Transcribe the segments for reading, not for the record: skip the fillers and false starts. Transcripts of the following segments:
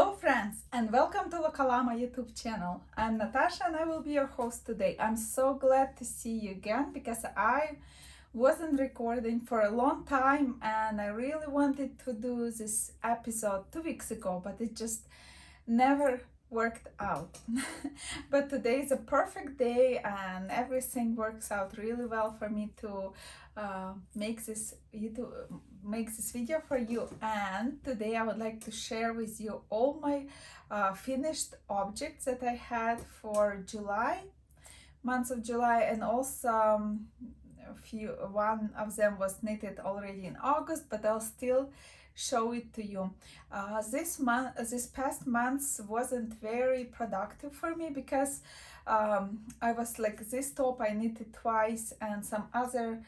Hello friends and welcome to Lokalama YouTube channel. I'm Natasha and I will be your host today. I'm so glad to see you again because I wasn't recording for a long time and I really wanted to do this episode 2 weeks ago, but it just never worked out. But today is a perfect day and everything works out really well for me to make this video for you. And today I would like to share with you all my finished objects that I had for month of July, and also one of them was knitted already in August, but I'll still show it to you. This past month wasn't very productive for me because I was like, this top I knitted twice, and some other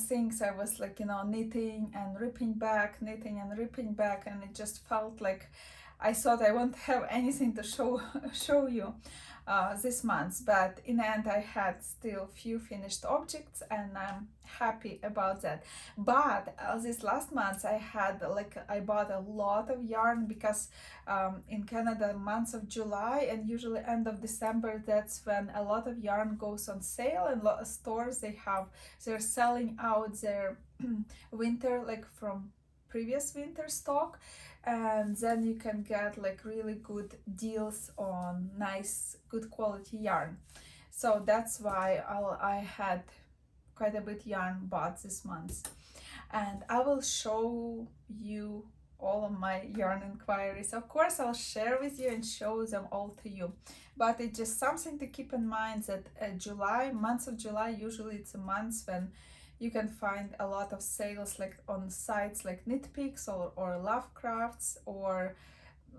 things I was like, knitting and ripping back, and it just felt like I thought I won't have anything to show you this month. But in the end I had still few finished objects and I'm happy about that. But this last month I bought a lot of yarn because in Canada, month of July and usually end of December, that's when a lot of yarn goes on sale, and a lot of stores they're selling out their winter, like from previous winter stock, and then you can get like really good deals on nice good quality yarn. So that's why I had quite a bit yarn bought this month, and I will show you all of my yarn inquiries. Of course I'll share with you and show them all to you, but it's just something to keep in mind that month of July, usually it's a month when you can find a lot of sales, like on sites like knitpicks or Love Crafts, or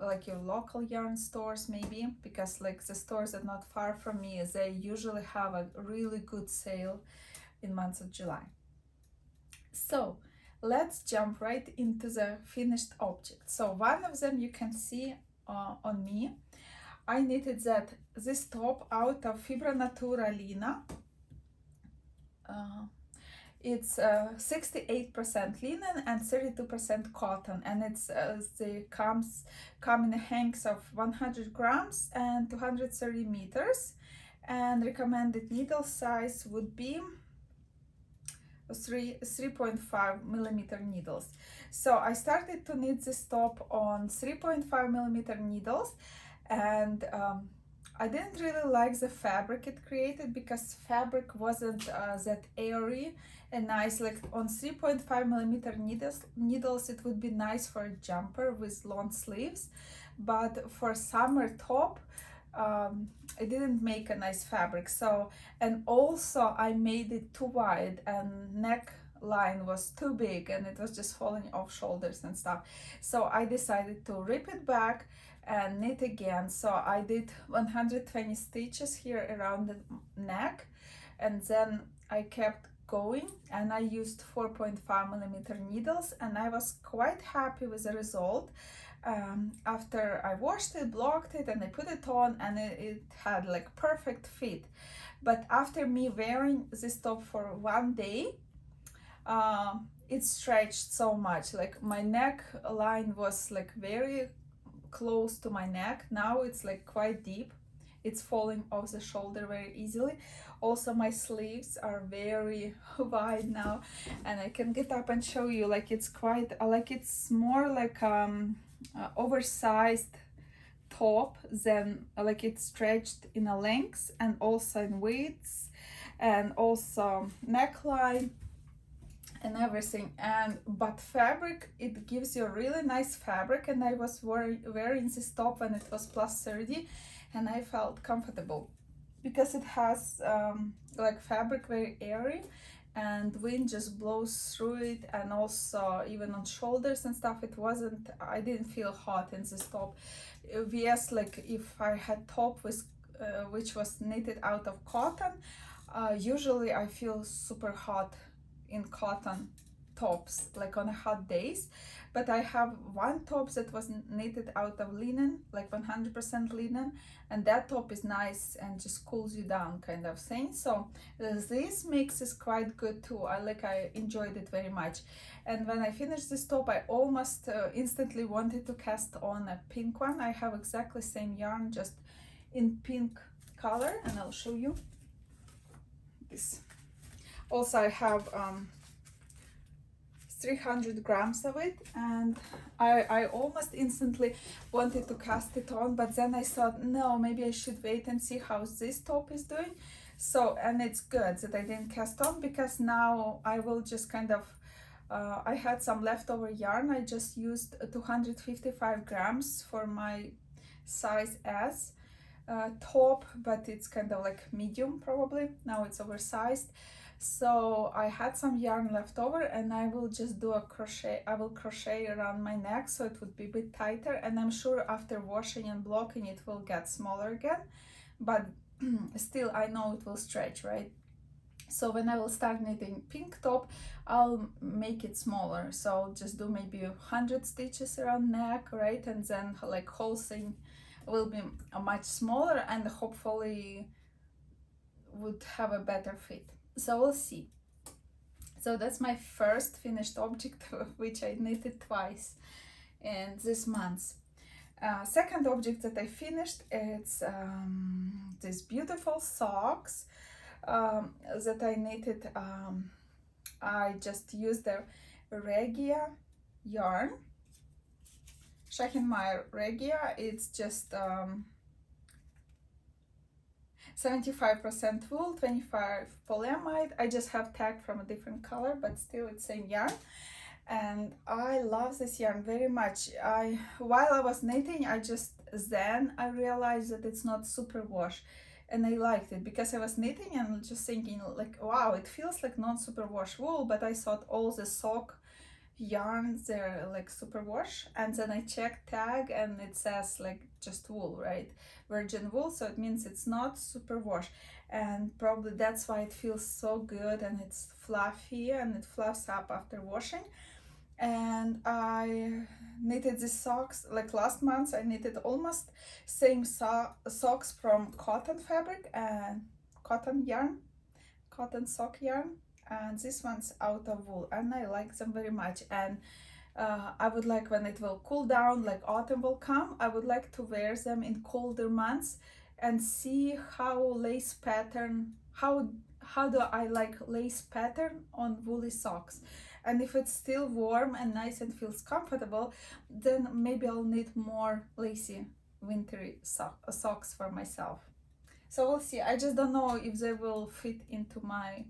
like your local yarn stores maybe, because like the stores that are not far from me, they usually have a really good sale in month of July. So let's jump right into the finished object. So one of them you can see on me. I knitted this top out of Fibra Natura Lina. It's 68% linen and 32% cotton, and they come in hanks of 100 grams and 230 meters, and recommended needle size would be 3.5 millimeter needles. So I started to knit this top on 3.5 millimeter needles, and I didn't really like the fabric it created because fabric wasn't that airy and nice. Like on 3.5 millimeter needles it would be nice for a jumper with long sleeves, but for summer top it didn't make a nice fabric. So, and also I made it too wide and neck line was too big and it was just falling off shoulders and stuff. So I decided to rip it back and knit again. So I did 120 stitches here around the neck, and then I kept going and I used 4.5 millimeter needles, and I was quite happy with the result. After I washed it, blocked it, and I put it on, and it had like perfect fit. But after me wearing this top for one day, it stretched so much. Like my neck line was like very close to my neck. Now it's like quite deep. It's falling off the shoulder very easily. Also my sleeves are very wide now, and I can get up and show you, like it's quite like it's more like oversized top than like it's stretched in a length and also in widths and also neckline and everything. But fabric, it gives you a really nice fabric, and I was wearing this top when it was plus 30 and I felt comfortable because it has like fabric very airy and wind just blows through it, and also even on shoulders and stuff I didn't feel hot in this top. Yes, like if I had top with which was knitted out of cotton, usually I feel super hot in cotton tops like on hot days, but I have one top that was knitted out of linen, like 100% linen, and that top is nice and just cools you down kind of thing. So this mix is quite good too. I enjoyed it very much. And when I finished this top, I almost instantly wanted to cast on a pink one. I have exactly same yarn, just in pink color, and I'll show you this. Also, I have 300 grams of it, and I almost instantly wanted to cast it on, but then I thought, no, maybe I should wait and see how this top is doing. So, and it's good that I didn't cast on, because now I will just kind of I had some leftover yarn. I just used 255 grams for my size S top, but it's kind of like medium probably. Now it's oversized. So I had some yarn left over, and I will just do a crochet. I will crochet around my neck so it would be a bit tighter, and I'm sure after washing and blocking it will get smaller again, but still I know it will stretch, right? So when I will start knitting pink top, I'll make it smaller. So I'll just do maybe 100 stitches around neck, right? And then like whole thing will be much smaller, and hopefully would have a better fit. So we'll see. So that's my first finished object, which I knitted twice in this month. Second object that I finished, it's these beautiful socks that I knitted. I just used the Regia yarn, Schachenmeyer Regia. It's just 75% wool, 25 polyamide. I just have tagged from a different color, but still it's same yarn. And I love this yarn very much. While I was knitting, I realized that it's not super wash, and I liked it, because I was knitting and just thinking like, wow, it feels like non super wash wool, but I thought all the sock yarns, they're like super wash, and then I checked tag and it says like just wool, right? Virgin wool, so it means it's not super wash, and probably that's why it feels so good, and it's fluffy and it fluffs up after washing. And I knitted these socks like last month. I knitted almost same socks from cotton fabric and cotton yarn, cotton sock yarn, and this one's out of wool, and I like them very much. And I would like, when it will cool down, like autumn will come, I would like to wear them in colder months and see how lace pattern, how do I like lace pattern on woolly socks. And if it's still warm and nice and feels comfortable, then maybe I'll knit more lacy wintry socks for myself. So we'll see. I just don't know if they will fit into my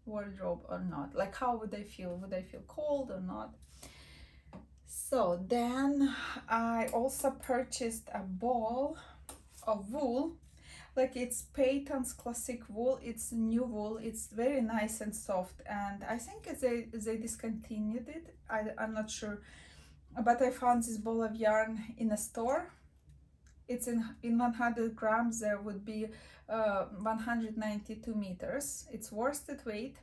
wardrobe or not. Like, how would I feel? Would I feel cold or not? So then I also purchased a ball of wool. Like, it's Peyton's classic wool. It's new wool. It's very nice and soft, and I think they discontinued it. I'm not sure, but I found this ball of yarn in a store. It's in 100 grams there would be 192 meters. It's worsted weight,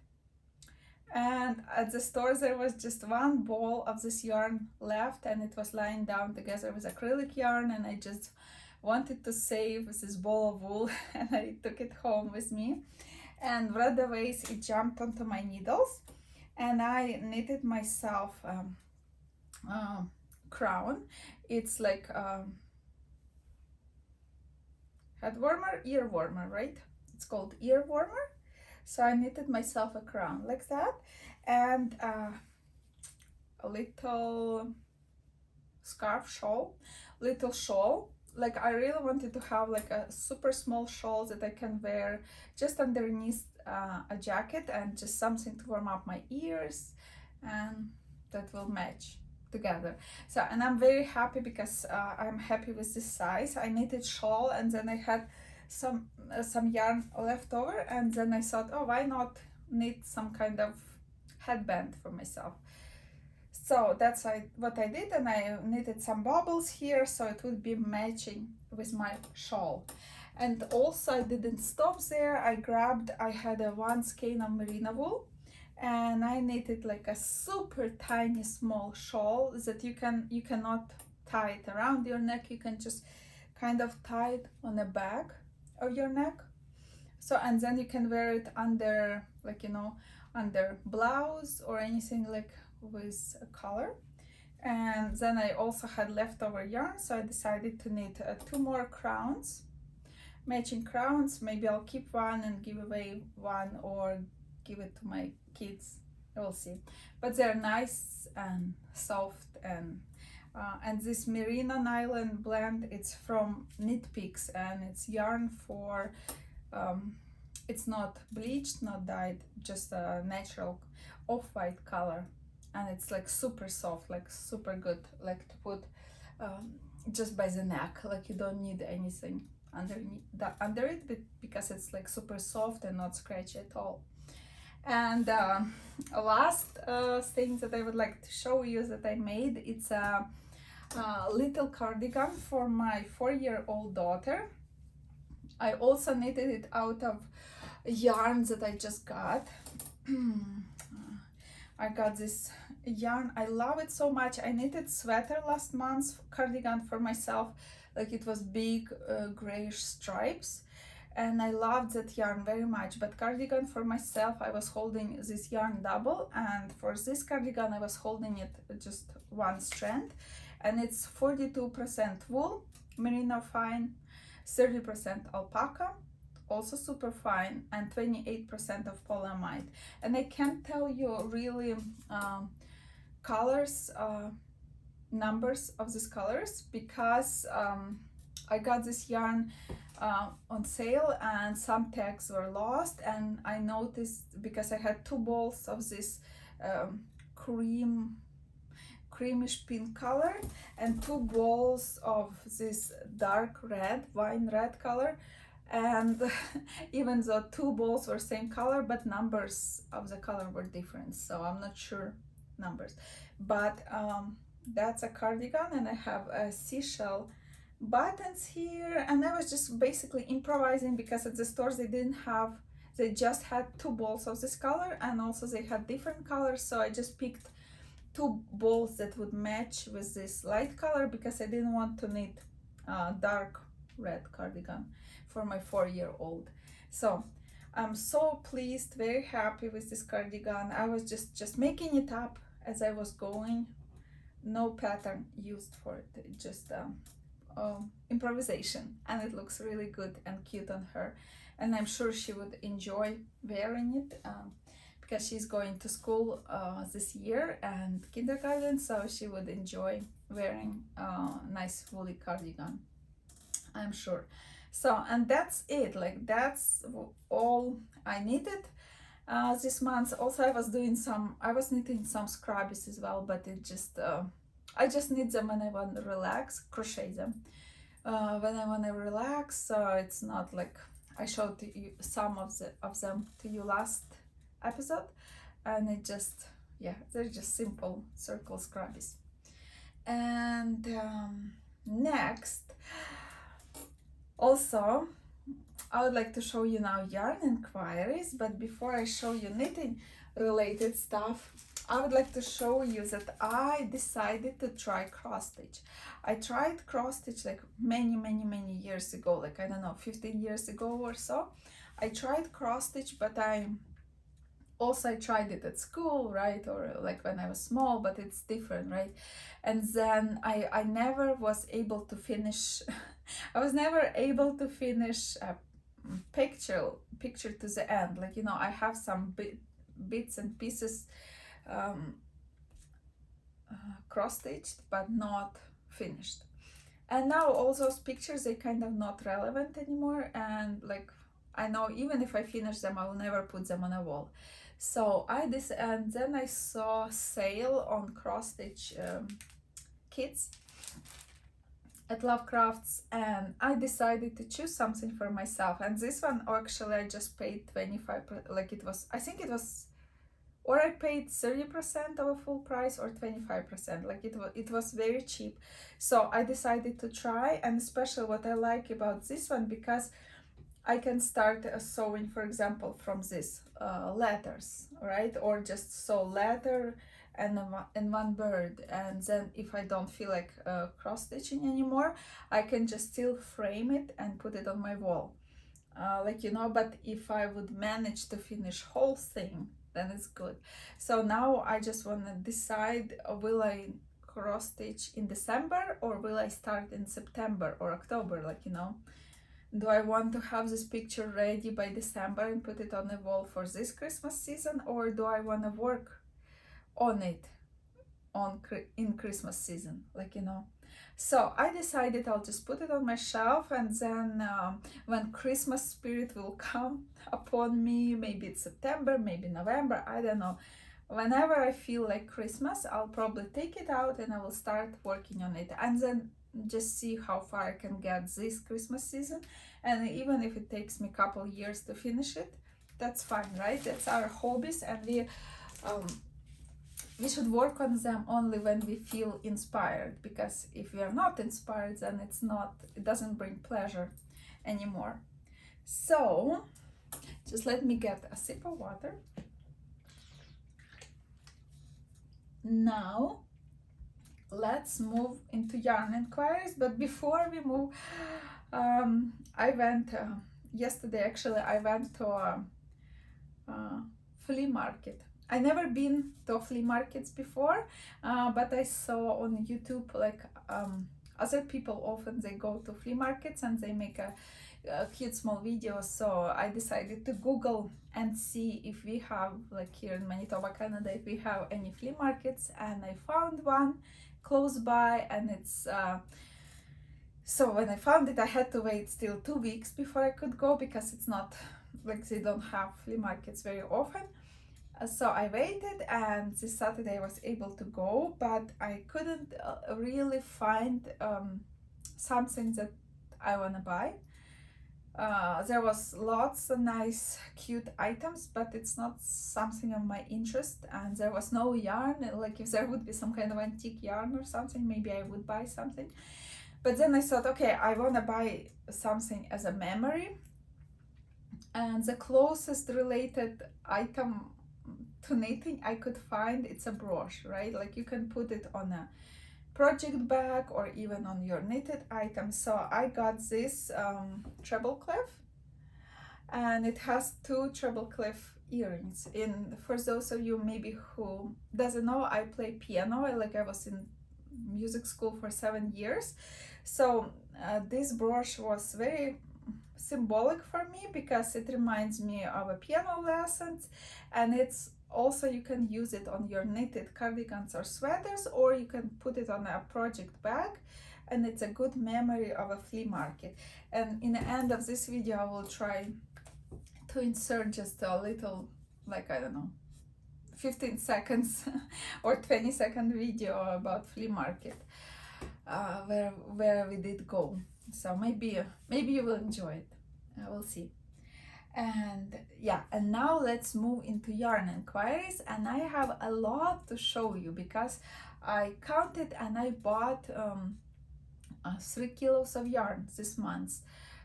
and at the store there was just one ball of this yarn left, and it was lying down together with acrylic yarn, and I just wanted to save this ball of wool, and I took it home with me, and right away it jumped onto my needles, and I knitted myself crown. It's like head warmer, ear warmer, right? It's called ear warmer. So I knitted myself a crown like that, and a little scarf shawl, little shawl. Like, I really wanted to have like a super small shawl that I can wear just underneath a jacket, and just something to warm up my ears, and that will match together. So, and I'm very happy because I'm happy with this size. I knitted shawl, and then I had some yarn left over, and then I thought, oh, why not knit some kind of headband for myself. So that's what I did, and I knitted some bubbles here so it would be matching with my shawl. And also I didn't stop there. I had a one skein of merino wool, and I knitted like a super tiny small shawl that you cannot tie it around your neck. You can just kind of tie it on the back of your neck. So, and then you can wear it under, like, you know, under blouse or anything like with a color. And then I also had leftover yarn, so I decided to knit two more crowns, matching crowns. Maybe I'll keep one and give away one, or give it to my kids. We'll see. But they're nice and soft, and this merino nylon blend, it's from Knitpicks, and it's yarn for it's not bleached, not dyed, just a natural off-white color, and it's like super soft, like super good, like to put just by the neck, like you don't need anything underneath under it, because it's like super soft and not scratchy at all. And last thing that I would like to show you that I made, it's a little cardigan for my 4-year-old daughter. I also knitted it out of yarn that I just got. I got this yarn, I love it so much. I knitted sweater last month, cardigan for myself, like it was big grayish stripes, and I loved that yarn very much. But cardigan for myself, I was holding this yarn double, and for this cardigan I was holding it just one strand, and it's 42% wool, merino fine, 30% alpaca, also super fine, and 28% of polyamide. And I can't tell you really colors, numbers of these colors, because I got this yarn on sale and some tags were lost, and I noticed, because I had 2 balls of this creamish pink color and 2 balls of this dark red, wine red color, and even though 2 balls were same color, but numbers of the color were different, so I'm not sure numbers. But that's a cardigan, and I have a seashell buttons here, and I was just basically improvising, because at the stores they just had 2 balls of this color, and also they had different colors, so I just picked 2 balls that would match with this light color, because I didn't want to knit dark red cardigan for my 4-year-old. So I'm so pleased, very happy with this cardigan. I was just making it up as I was going, no pattern used for it, just improvisation, and it looks really good and cute on her, and I'm sure she would enjoy wearing it, because she's going to school this year and kindergarten, so she would enjoy wearing a nice woolly cardigan, I'm sure. So, and that's it, like that's all I needed this month. Also, I was knitting some scrubbies as well, but it just I just knit them when I want to relax, crochet them when I want to relax. So it's not like I showed you some of them to you last episode, and it just, yeah, they're just simple circle scrubbies. And next, also I would like to show you now yarn inquiries, but before I show you knitting related stuff, I would like to show you that I decided to try cross stitch. I tried cross stitch like many years ago, like I don't know, 15 years ago or so. I tried cross stitch, but I tried it at school, right, or like when I was small, but it's different, right? And then I never was able to finish I was never able to finish a picture to the end, like, you know, I have some bits and pieces cross stitched but not finished, and now all those pictures, they kind of not relevant anymore, and like I know even if I finish them, I will never put them on a wall. So and then I saw sale on cross stitch kits at Love Crafts, and I decided to choose something for myself. And this one, actually, I just paid 25%, like it was, I think it was, or I paid 30% of a full price, or 25%, like it was very cheap. So I decided to try, and especially what I like about this one, because I can start sewing, for example, from this letters, right? Or just sew letter and one bird, and then if I don't feel like cross stitching anymore, I can just still frame it and put it on my wall, like, you know. But if I would manage to finish whole thing, then it's good. So now I just want to decide, will I cross stitch in December or will I start in September or October, like, you know. Do I want to have this picture ready by December and put it on the wall for this Christmas season, or do I want to work on it in Christmas season, like, you know. So I decided I'll just put it on my shelf, and then when Christmas spirit will come upon me, maybe it's September, maybe November, I don't know. Whenever I feel like Christmas, I'll probably take it out and I will start working on it, and then just see how far I can get this Christmas season. And even if it takes me a couple years to finish it, that's fine, right? That's our hobbies, and we should work on them only when we feel inspired, because if we are not inspired, then it doesn't bring pleasure anymore. So just let me get a sip of water. Now let's move into yarn inquiries. But before we move, I went yesterday, actually I went to a flea market. I never been to flea markets before, but I saw on YouTube, like, other people often they go to flea markets and they make a cute small videos. So I decided to Google and see if we have, like, here in Manitoba, Canada, if we have any flea markets, and I found one close by, and it's so when I found it, I had to wait still 2 weeks before I could go, because it's not like they don't have flea markets very often. So I waited, and this Saturday I was able to go, but I couldn't really find something that I want to buy. There was lots of nice cute items, but it's not something of my interest, and there was no yarn. Like, if there would be some kind of antique yarn or something, maybe I would buy something. But then I thought, okay, I want to buy something as a memory, and the closest related item to knitting I could find, it's a brooch, right? Like, you can put it on a project bag or even on your knitted items. So I got this treble clef, and it has 2 treble clef earrings. For those of you maybe who doesn't know, I play piano. I was in music school for 7 years. So this brooch was very symbolic for me, because it reminds me of a piano lessons, and it's also, you can use it on your knitted cardigans or sweaters, or you can put it on a project bag, and it's a good memory of a flea market. And in the end of this video, I will try to insert just a little, like, I don't know, 15 seconds or 20-second video about flea market, where we did go. So maybe you will enjoy it. We'll see. And yeah, and now let's move into yarn inquiries, and I have a lot to show you, because I counted and I bought 3 kilos of yarn this month.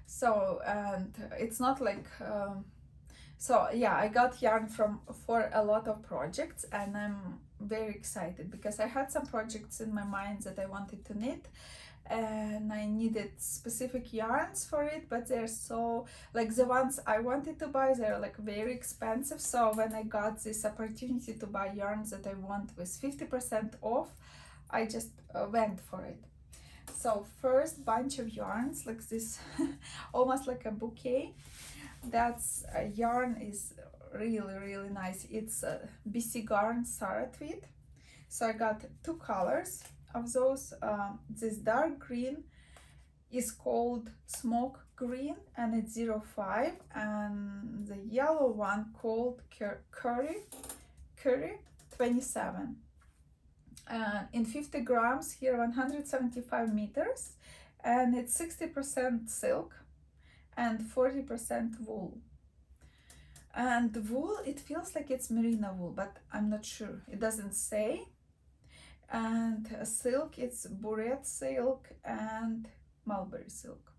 So, and it's not like so yeah, I got yarn for a lot of projects, and I'm very excited, because I had some projects in my mind that I wanted to knit, and I needed specific yarns for it, but they're so, like, the ones I wanted to buy, they're like very expensive. So when I got this opportunity to buy yarns that I want with 50% off, I just went for it. So first bunch of yarns, like this almost like a bouquet. That's yarn is really nice. It's BC Garn Sarah Tweed. So I got 2 colors of those. This dark green is called Smoke Green, and it's 05, and the yellow one called Curry 27. In 50 grams here, 175 meters, and it's 60% silk and 40% wool. And wool, it feels like it's merino wool, but I'm not sure, it doesn't say. And silk, it's burette silk and mulberry silk.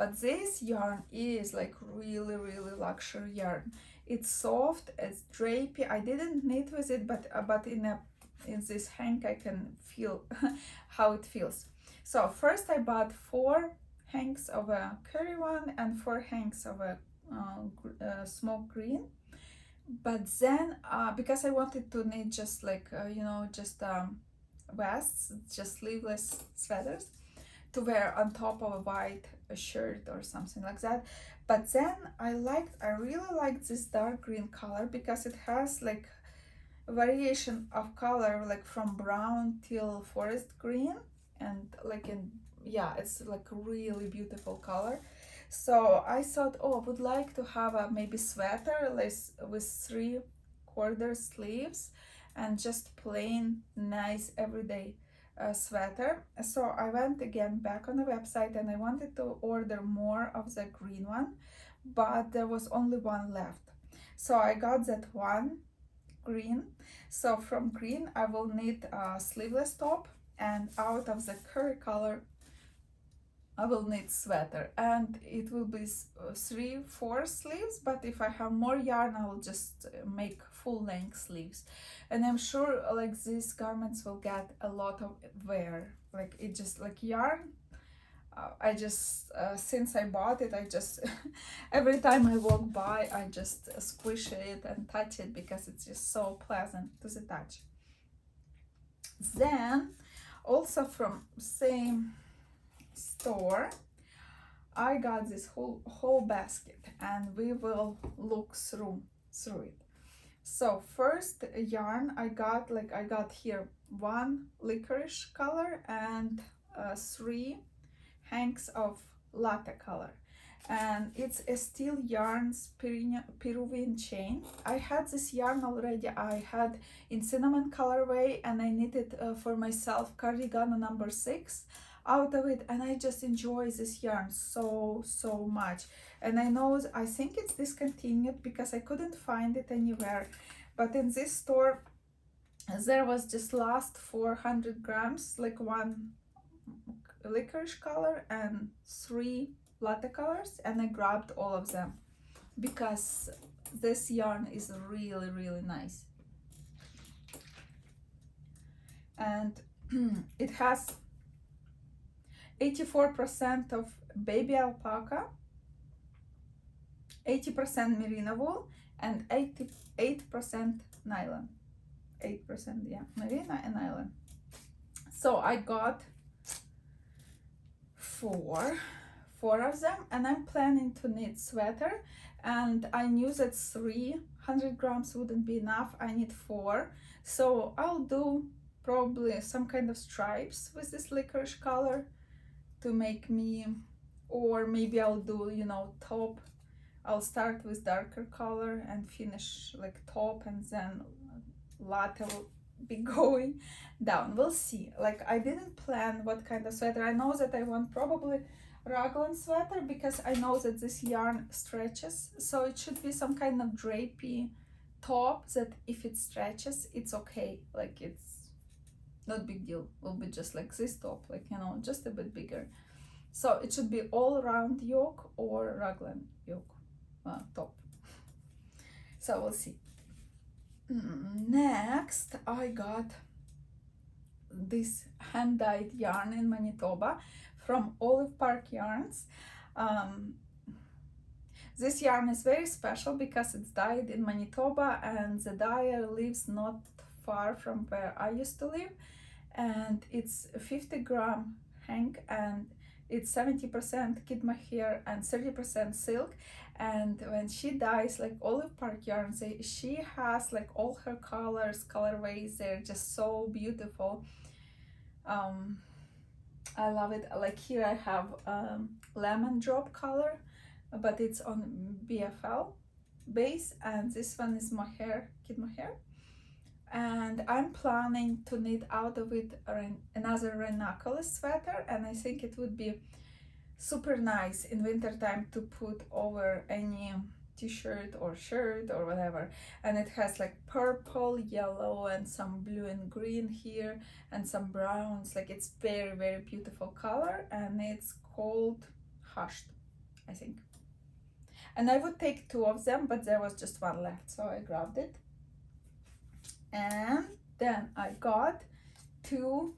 but this yarn is like really luxury yarn. It's soft, it's drapey. I didn't knit with it, but in this hank I can feel how it feels. So first I bought 4 hanks of a curry one and 4 hanks of a smoke green. But then because I wanted to knit just like you know, just vests, just sleeveless sweaters to wear on top of a white shirt or something like that. But then I really liked this dark green color because it has like a variation of color, like from brown till forest green, and like in, yeah, it's like a really beautiful color. So I thought, oh, I would like to have a maybe sweater with 3/4 sleeves and just plain nice everyday sweater. So I went again back on the website and I wanted to order more of the green one, but there was only one left. So I got that one green. So from green I will knit a sleeveless top, and out of the curry color I will knit sweater, and it will be 3/4 sleeves, but if I have more yarn I will just make full length sleeves. And I'm sure like these garments will get a lot of wear, like it just like yarn. I just since I bought it, I just every time I walk by I just squish it and touch it because it's just so pleasant to the touch. Then also from same store I got this whole basket, and we will look through it. So first yarn I got here 1 licorice color and 3 hanks of latte color, and it's a steel yarns Peruvian chain. I had this yarn already. I had in cinnamon colorway, and I knitted for myself cardigan number 6 out of it, and I just enjoy this yarn so much. And I think it's discontinued because I couldn't find it anywhere, but in this store there was just last 400 grams, like 1 licorice color and 3 latte colors, and I grabbed all of them because this yarn is really nice. And it has 84% of baby alpaca, 80% merino wool, and 88% nylon. 8%, yeah, merino and nylon. So I got four of them, and I'm planning to knit sweater, and I knew that 300 grams wouldn't be enough. I need 4, so I'll do probably some kind of stripes with this licorice color to make me, or maybe I'll do, you know, top. I'll start with darker color and finish like top, and then latte will be going down. We'll see. Like I didn't plan what kind of sweater. I know that I want probably raglan sweater because I know that this yarn stretches, so it should be some kind of drapey top that if it stretches it's okay, like it's not big deal. Will be just like this top, like, you know, just a bit bigger. So it should be all round yoke or raglan yoke top. So we'll see. Next I got this hand-dyed yarn in Manitoba from Olive Park Yarns. This yarn is very special because it's dyed in Manitoba, and the dyer lives not far from where I used to live, and it's a 50-gram hank, and it's 70% kid mohair and 30% silk. And when she dyes like Olive Park yarns, she has like all her colorways, they're just so beautiful. I love it. Like here I have lemon drop color, but it's on BFL base, and this one is mohair, kid mohair. And I'm planning to knit out of it another ranunculus sweater, and I think it would be super nice in winter time to put over any t-shirt or shirt or whatever. And it has like purple, yellow, and some blue and green here, and some browns. Like it's very beautiful color, and it's called Hushed. I think. And I would take 2 of them, but there was just 1 left, so I grabbed it. And then I got two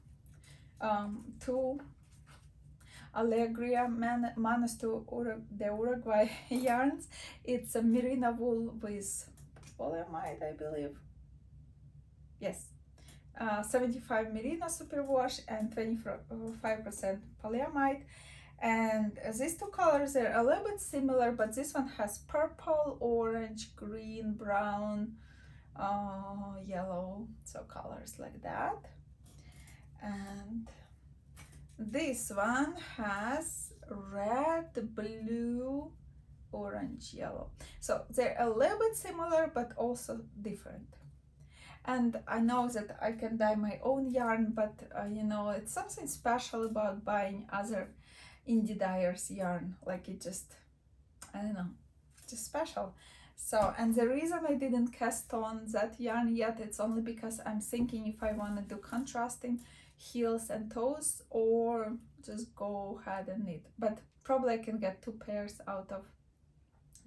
Allegria Manos to the Uruguay yarns. It's a merino wool with polyamide, I believe. Yes, 75 merino superwash and 25% polyamide. And these 2 colors are a little bit similar, but this one has purple, orange, green, brown, yellow, so colors like that. And this one has red, blue, orange, yellow. So they're a little bit similar, but also different. And I know that I can dye my own yarn, but you know, it's something special about buying other indie dyers yarn. Like it just, I don't know, just special. So, and the reason I didn't cast on that yarn yet, it's only because I'm thinking if I want to do contrasting heels and toes or just go ahead and knit. But probably I can get 2 pairs out of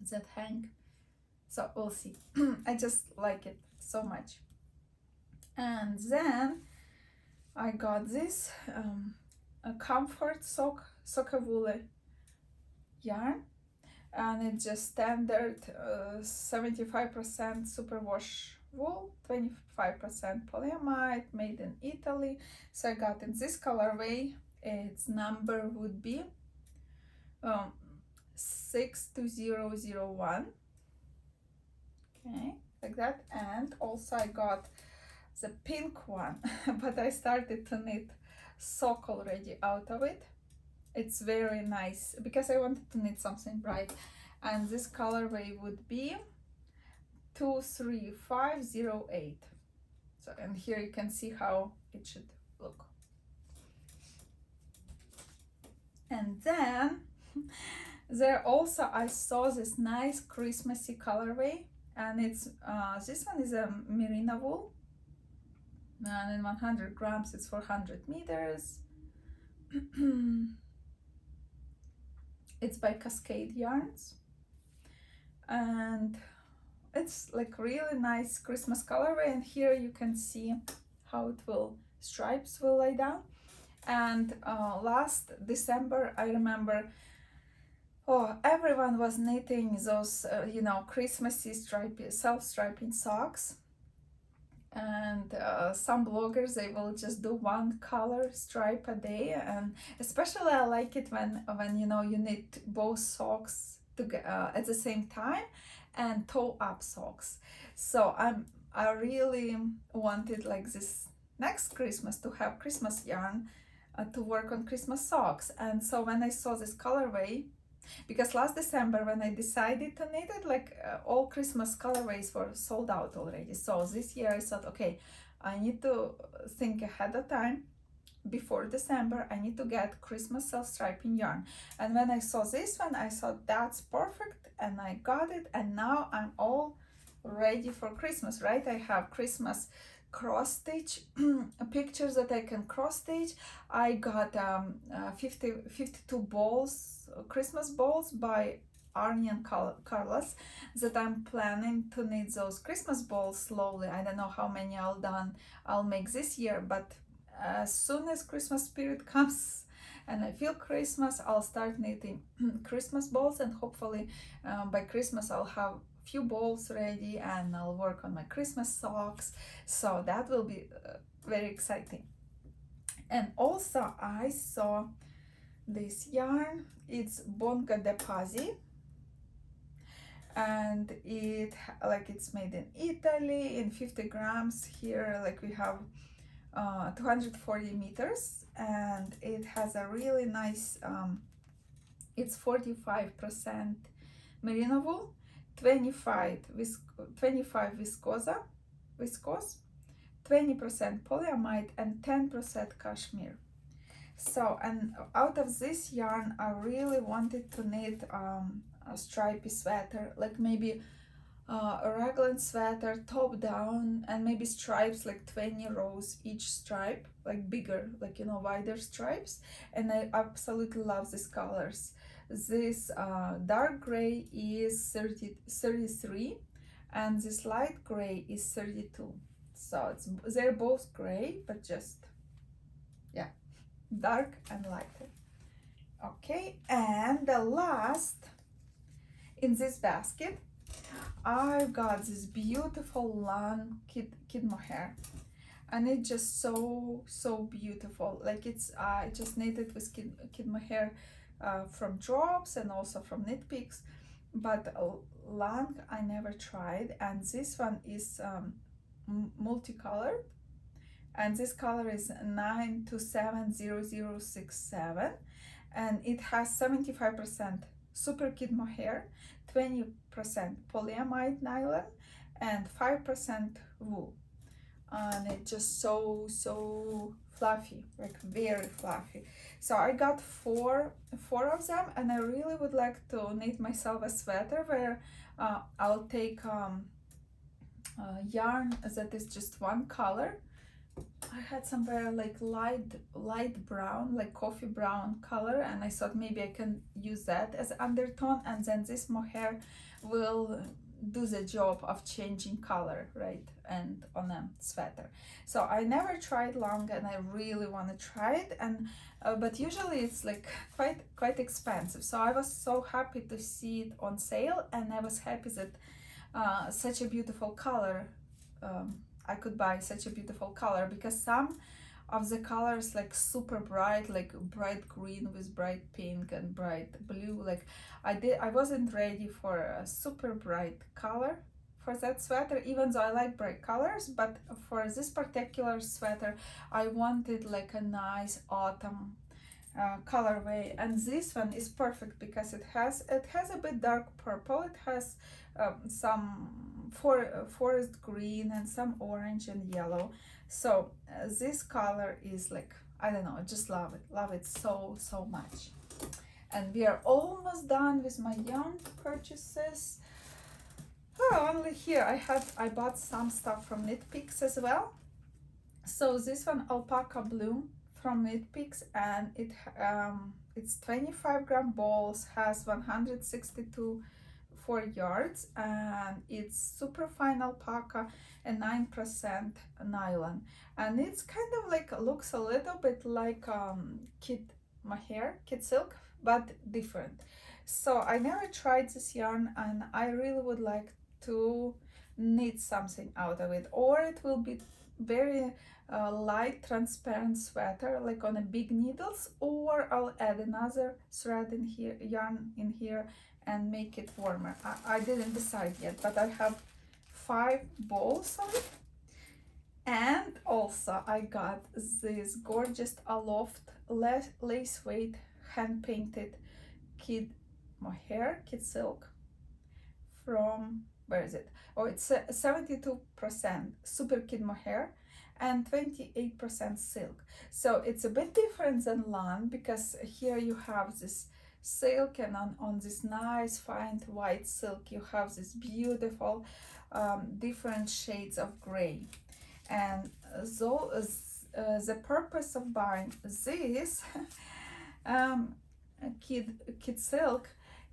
that hang. So we'll see. I just like it so much. And then I got this a comfort soccer wool yarn, and it's just standard 75% superwash wool, 25% polyamide, made in Italy. So I got in this colorway. Its number would be 62001. Okay, like that. And also I got the pink one, but I started to knit sock already out of it. It's very nice because I wanted to knit something bright, and this colorway would be 23508. So, and here you can see how it should look. And then there also I saw this nice Christmassy colorway, and it's this one is a merino wool, and in 100 grams it's 400 meters. It's by Cascade Yarns, and it's like really nice Christmas colorway. And here you can see how it will, stripes will lay down. And last December I remember, oh, everyone was knitting those you know, Christmassy stripy, self-striping socks. And some bloggers, they will just do 1 color stripe a day, and especially I like it when you know, you knit both socks at the same time, and toe up socks. So I really wanted, like, this next Christmas to have Christmas yarn to work on Christmas socks. And so when I saw this colorway, because last December when I decided to knit it, like all Christmas colorways were sold out already. So this year I thought, okay, I need to think ahead of time. Before December I need to get Christmas self-striping yarn. And when I saw this one, I thought that's perfect, and I got it. And now I'm all ready for Christmas, right? I have Christmas cross stitch pictures that I can cross stitch. I got 52 balls, Christmas balls by Arnie and Carlos, that I'm planning to knit those Christmas balls slowly. I don't know how many I'll make this year, but as soon as Christmas spirit comes and I feel Christmas, I'll start knitting Christmas balls, and hopefully by Christmas I'll have few balls ready and I'll work on my Christmas socks. So that will be very exciting. And also I saw this yarn. It's Bonga de Pazzi, and it's made in Italy in 50 grams. Here like we have 240 meters, and it has a really nice it's 45% merino wool, 25 viscose, 20% polyamide, and 10% cashmere. So, and out of this yarn I really wanted to knit a stripy sweater, like maybe a raglan sweater top down, and maybe stripes, like 20 rows each stripe, like bigger, like, you know, wider stripes. And I absolutely love these colors. This dark gray is 33, and this light gray is 32. So they're both gray, but just, yeah, dark and lighter. Okay, and the last in this basket, I've got this beautiful lawn kid mohair, and it's just so beautiful. Like it's I just knitted with kid mohair from Drops and also from Knitpicks, but lang I never tried. And this one is multicolored, and this color is 9270067, and it has 75% super kid mohair, 20% polyamide nylon, and 5% wool. And it's just so fluffy, like very fluffy. So I got four of them, and I really would like to knit myself a sweater where I'll take yarn that is just one color. I had somewhere like light brown, like coffee brown color, and I thought maybe I can use that as undertone, and then this mohair will do the job of changing color, right, and on a sweater. So I never tried long, and I really want to try it, and but usually it's like quite expensive. So I was so happy to see it on sale, and I was happy that such a beautiful color, I could buy such a beautiful color, because some of the colors like super bright, like bright green with bright pink and bright blue, like I wasn't ready for a super bright color for that sweater, even though I like bright colors. But for this particular sweater I wanted like a nice autumn colorway, and this one is perfect because it has a bit dark purple, it has some forest green and some orange and yellow. So this color is like, I don't know, I just love it so much. And we are almost done with my yarn purchases. Oh, only here I bought some stuff from Knitpicks as well. So this one, alpaca bloom from Knitpicks, and it's 25-gram balls, has 162 yards, and it's super fine alpaca and 9% nylon, and it's kind of like looks a little bit like kid mohair, kid silk, but different. So I never tried this yarn, and I really would like to knit something out of it, or it will be very light transparent sweater like on a big needles, or I'll add another thread in here, yarn in here, and make it warmer. I didn't decide yet, but I have 5 balls of it. And also I got this gorgeous Aloft lace weight hand painted kid mohair, kid silk from, where is it? Oh, it's 72% super kid mohair and 28% silk. So it's a bit different than lawn, because here you have this silk, and on this nice fine white silk you have this beautiful different shades of gray. And so the purpose of buying this kid silk,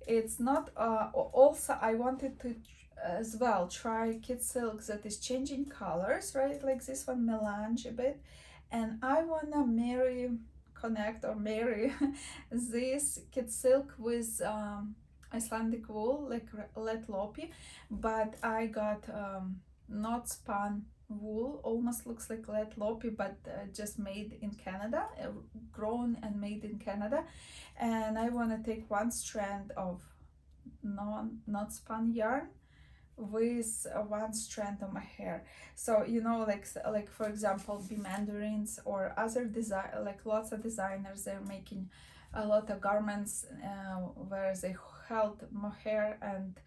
it's not also I wanted to as well try kid silk that is changing colors, right, like this one melange a bit, and I wanna connect or marry this kid silk with Icelandic wool, like let lopi, but I got not spun wool, almost looks like let lopi, but just made in Canada, grown and made in Canada. And I want to take one strand of not spun yarn with one strand of my hair. So you know, like for example bee mandarins or other design, like lots of designers, they're making a lot of garments where they held mohair and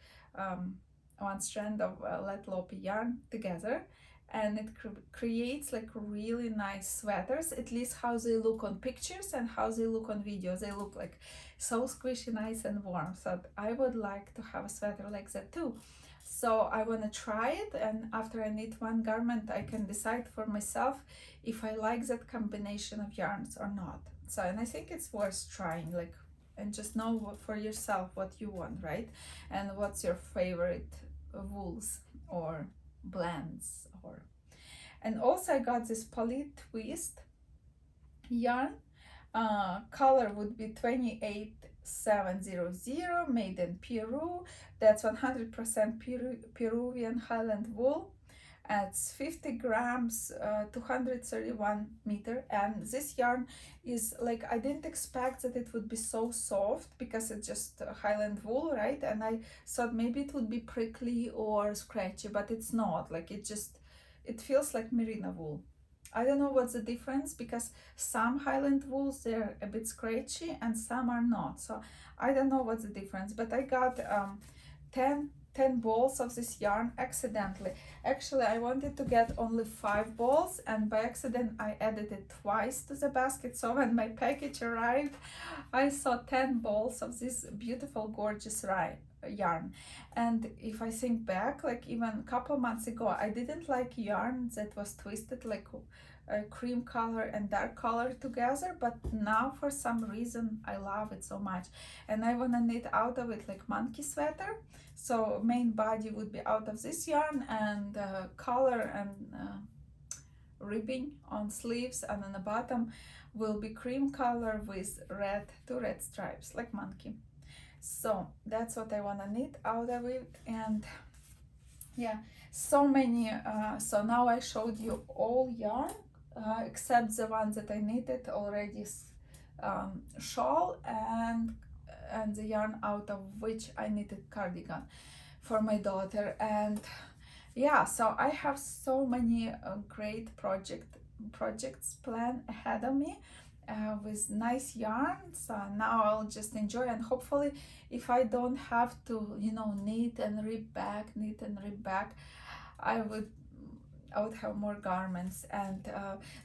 one strand of let lopi yarn together, and it creates like really nice sweaters, at least how they look on pictures and how they look on videos. They look like so squishy, nice and warm. So I would like to have a sweater like that too. So I want to try it, and after I knit one garment I can decide for myself if I like that combination of yarns or not. So, and I think it's worth trying, like and just know for yourself what you want, right? And what's your favorite wools or blends. Or and also I got this poly twist yarn. Color would be 28700, made in Peru. That's 100% Peruvian Highland wool. It's 50 grams, 231 meter, and this yarn is like, I didn't expect that it would be so soft because it's just Highland wool, right? And I thought maybe it would be prickly or scratchy, but it's not. Like, it feels like merino wool. I don't know what's the difference, because some Highland wools, they're a bit scratchy and some are not. So I don't know what's the difference, but I got 10 balls of this yarn accidentally. Actually, I wanted to get only 5 balls, and by accident I added it twice to the basket. So when my package arrived, I saw 10 balls of this beautiful, gorgeous yarn. And if I think back, like even a couple months ago, I didn't like yarn that was twisted like a cream color and dark color together, but now for some reason I love it so much. And I want to knit out of it like monkey sweater. So main body would be out of this yarn, and collar and ribbing on sleeves, and on the bottom will be cream color with two red stripes like monkey. So that's what I want to knit out of it. And yeah, so many. So now I showed you all yarn except the ones that I knitted already, shawl and the yarn out of which I knitted cardigan for my daughter. And yeah, so I have so many great projects planned ahead of me, with nice yarns. Now I'll just enjoy, and hopefully if I don't have to, you know, knit and rip back, I would have more garments. And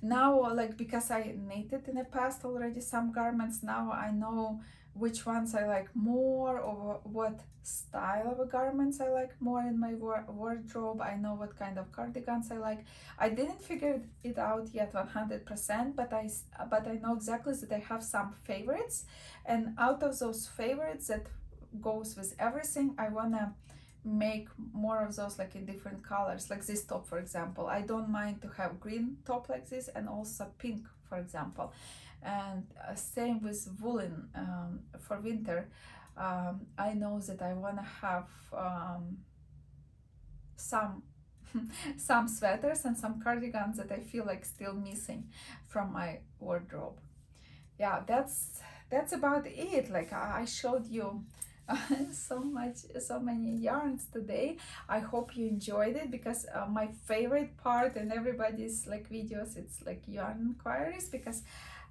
now, like, because I knitted in the past already some garments, now I know which ones I like more, or what style of garments I like more in my wardrobe. I know what kind of cardigans I like. I didn't figure it out yet 100%, but I know exactly that I have some favorites, and out of those favorites that goes with everything, I wanna make more of those, like in different colors. Like this top, for example, I don't mind to have green top like this, and also pink, for example. And same with woolen, for winter. I know that I want to have some some sweaters and some cardigans that I feel like still missing from my wardrobe. Yeah, that's about it. Like, I showed you so many yarns today. I hope you enjoyed it, because my favorite part in everybody's like videos, it's like yarn inquiries, because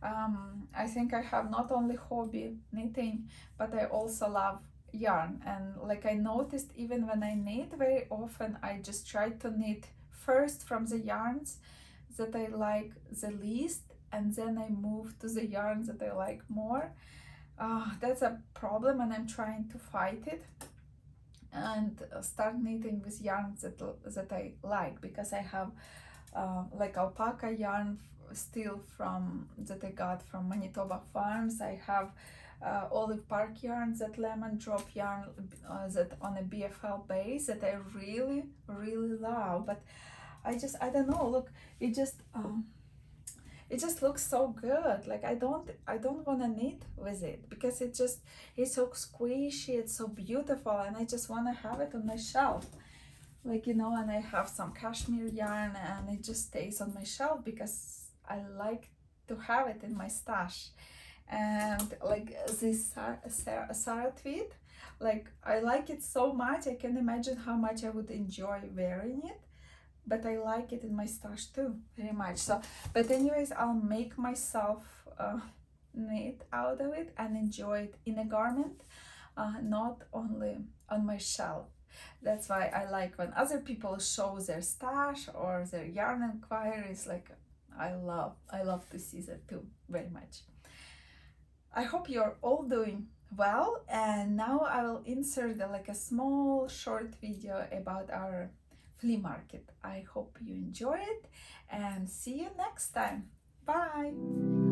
I think I have not only hobby knitting, but I also love yarn. And like, I noticed even when I knit, very often I just try to knit first from the yarns that I like the least, and then I move to the yarns that I like more. That's a problem, and I'm trying to fight it and start knitting with yarns that I like, because I have like alpaca yarn still from that I got from Manitoba Farms. I have olive park yarns, that lemon drop yarn, that on a BFL base, that I really love. But I don't know, look, it just looks so good. Like, I don't want to knit with it, because it's so squishy, it's so beautiful, and I just want to have it on my shelf, like, you know. And I have some cashmere yarn, and it just stays on my shelf because I like to have it in my stash. And like this Sarah tweed, like, I like it so much, I can imagine how much I would enjoy wearing it, but I like it in my stash too, very much. So, but anyways, I'll make myself knit out of it and enjoy it in a garment, not only on my shelf. That's why I like when other people show their stash or their yarn inquiries. Like, I love to see that too, very much. I hope you're all doing well, and now I will insert like a small short video about our flea market. I hope you enjoy it, and see you next time. Bye!